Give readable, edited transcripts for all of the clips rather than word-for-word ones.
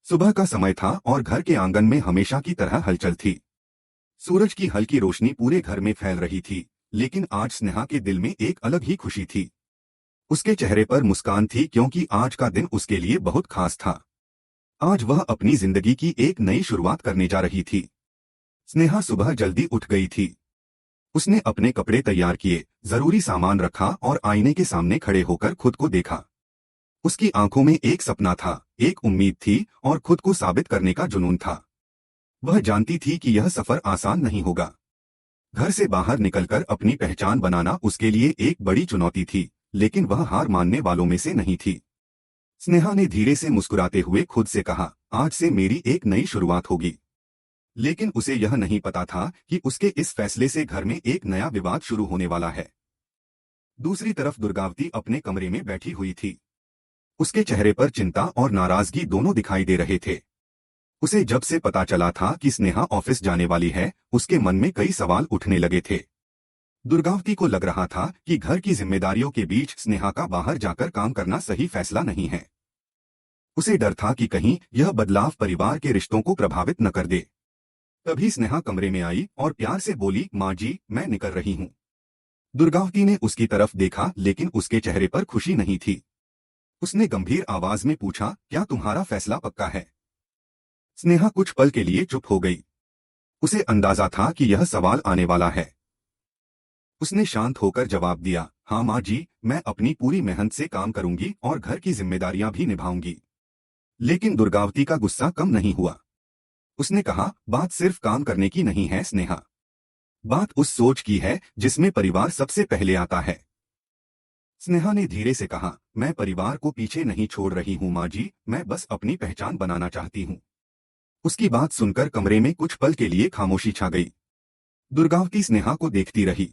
सुबह का समय था और घर के आंगन में हमेशा की तरह हलचल थी। सूरज की हल्की रोशनी पूरे घर में फैल रही थी, लेकिन आज स्नेहा के दिल में एक अलग ही खुशी थी। उसके चेहरे पर मुस्कान थी क्योंकि आज का दिन उसके लिए बहुत खास था। आज वह अपनी जिंदगी की एक नई शुरुआत करने जा रही थी। स्नेहा सुबह जल्दी उठ गई थी। उसने अपने कपड़े तैयार किए, जरूरी सामान रखा और आईने के सामने खड़े होकर खुद को देखा। उसकी आंखों में एक सपना था, एक उम्मीद थी और खुद को साबित करने का जुनून था। वह जानती थी कि यह सफर आसान नहीं होगा। घर से बाहर निकलकर अपनी पहचान बनाना उसके लिए एक बड़ी चुनौती थी, लेकिन वह हार मानने वालों में से नहीं थी। स्नेहा ने धीरे से मुस्कुराते हुए खुद से कहा, आज से मेरी एक नई शुरुआत होगी। लेकिन उसे यह नहीं पता था कि उसके इस फैसले से घर में एक नया विवाद शुरू होने वाला है। दूसरी तरफ दुर्गावती अपने कमरे में बैठी हुई थी। उसके चेहरे पर चिंता और नाराजगी दोनों दिखाई दे रहे थे। उसे जब से पता चला था कि स्नेहा ऑफिस जाने वाली है, उसके मन में कई सवाल उठने लगे थे। दुर्गावती को लग रहा था कि घर की जिम्मेदारियों के बीच स्नेहा का बाहर जाकर काम करना सही फैसला नहीं है। उसे डर था कि कहीं यह बदलाव परिवार के रिश्तों को प्रभावित न कर दे। तभी स्नेहा कमरे में आई और प्यार से बोली, माँ जी, मैं निकल रही हूँ। दुर्गावती ने उसकी तरफ देखा, लेकिन उसके चेहरे पर खुशी नहीं थी। उसने गंभीर आवाज में पूछा, क्या तुम्हारा फैसला पक्का है? स्नेहा कुछ पल के लिए चुप हो गई। उसे अंदाजा था कि यह सवाल आने वाला है। उसने शांत होकर जवाब दिया, हाँ माँ जी, मैं अपनी पूरी मेहनत से काम करूंगी और घर की जिम्मेदारियां भी निभाऊंगी। लेकिन दुर्गावती का गुस्सा कम नहीं हुआ। उसने कहा, बात सिर्फ काम करने की नहीं है स्नेहा। बात उस सोच की है जिसमें परिवार सबसे पहले आता है। स्नेहा ने धीरे से कहा, मैं परिवार को पीछे नहीं छोड़ रही हूँ माँ जी, मैं बस अपनी पहचान बनाना चाहती हूँ। उसकी बात सुनकर कमरे में कुछ पल के लिए खामोशी छा गई। दुर्गावती स्नेहा को देखती रही।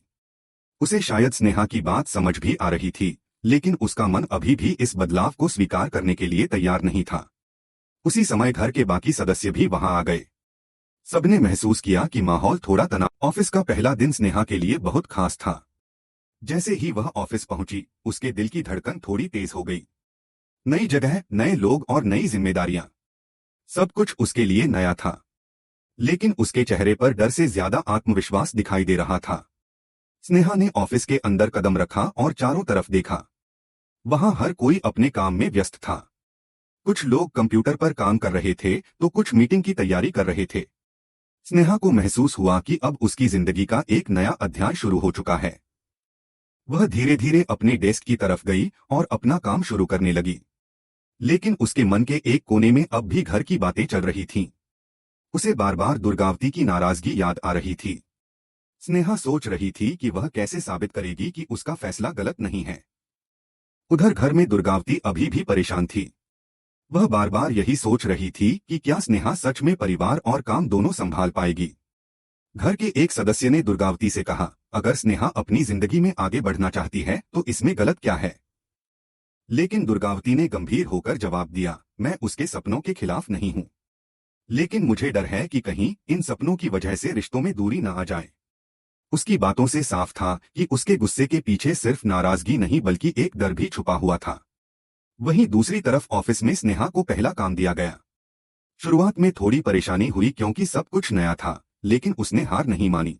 उसे शायद स्नेहा की बात समझ भी आ रही थी, लेकिन उसका मन अभी भी इस बदलाव को स्वीकार करने के लिए तैयार नहीं था। उसी समय घर के बाकी सदस्य भी वहां आ गए। सबने महसूस किया कि माहौल थोड़ा तनाव। ऑफिस का पहला दिन स्नेहा के लिए बहुत खास था। जैसे ही वह ऑफिस पहुंची, उसके दिल की धड़कन थोड़ी तेज हो गई। नई जगह, नए लोग और नई जिम्मेदारियां, सब कुछ उसके लिए नया था। लेकिन उसके चेहरे पर डर से ज्यादा आत्मविश्वास दिखाई दे रहा था। स्नेहा ने ऑफिस के अंदर कदम रखा और चारों तरफ देखा। वहां हर कोई अपने काम में व्यस्त था। कुछ लोग कंप्यूटर पर काम कर रहे थे तो कुछ मीटिंग की तैयारी कर रहे थे। स्नेहा को महसूस हुआ कि अब उसकी जिंदगी का एक नया अध्याय शुरू हो चुका है। वह धीरे धीरे अपने डेस्क की तरफ गई और अपना काम शुरू करने लगी। लेकिन उसके मन के एक कोने में अब भी घर की बातें चल रही थीं। उसे बार बार दुर्गावती की नाराजगी याद आ रही थी। स्नेहा सोच रही थी कि वह कैसे साबित करेगी कि उसका फैसला गलत नहीं है। उधर घर में दुर्गावती अभी भी परेशान थी। वह बार बार यही सोच रही थी कि क्या स्नेहा सच में परिवार और काम दोनों संभाल पाएगी। घर के एक सदस्य ने दुर्गावती से कहा, अगर स्नेहा अपनी जिंदगी में आगे बढ़ना चाहती है तो इसमें गलत क्या है? लेकिन दुर्गावती ने गंभीर होकर जवाब दिया, मैं उसके सपनों के खिलाफ नहीं हूँ। लेकिन मुझे डर है कि कहीं इन सपनों की वजह से रिश्तों में दूरी न आ जाए। उसकी बातों से साफ था कि उसके गुस्से के पीछे सिर्फ नाराजगी नहीं बल्कि एक डर भी छुपा हुआ था। वहीं दूसरी तरफ ऑफिस में स्नेहा को पहला काम दिया गया। शुरुआत में थोड़ी परेशानी हुई क्योंकि सब कुछ नया था, लेकिन उसने हार नहीं मानी।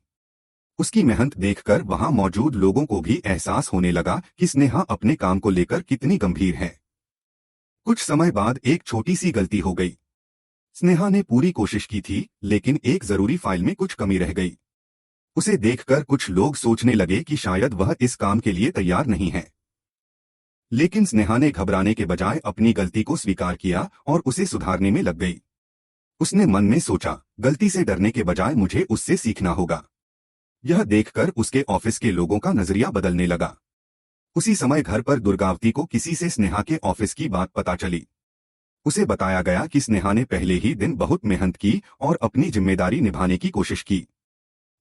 उसकी मेहनत देखकर वहां मौजूद लोगों को भी एहसास होने लगा कि स्नेहा अपने काम को लेकर कितनी गंभीर है। कुछ समय बाद एक छोटी सी गलती हो गई। स्नेहा ने पूरी कोशिश की थी, लेकिन एक जरूरी फाइल में कुछ कमी रह गई। उसे देखकर कुछ लोग सोचने लगे कि शायद वह इस काम के लिए तैयार नहीं है। लेकिन स्नेहा ने घबराने के बजाय अपनी गलती को स्वीकार किया और उसे सुधारने में लग गई। उसने मन में सोचा, गलती से डरने के बजाय मुझे उससे सीखना होगा। यह देखकर उसके ऑफिस के लोगों का नजरिया बदलने लगा। उसी समय घर पर दुर्गावती को किसी से स्नेहा के ऑफिस की बात पता चली। उसे बताया गया कि स्नेहा ने पहले ही दिन बहुत मेहनत की और अपनी जिम्मेदारी निभाने की कोशिश की।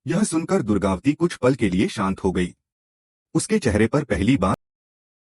यह सुनकर दुर्गावती कुछ पल के लिए शांत हो गई। उसके चेहरे पर पहली बार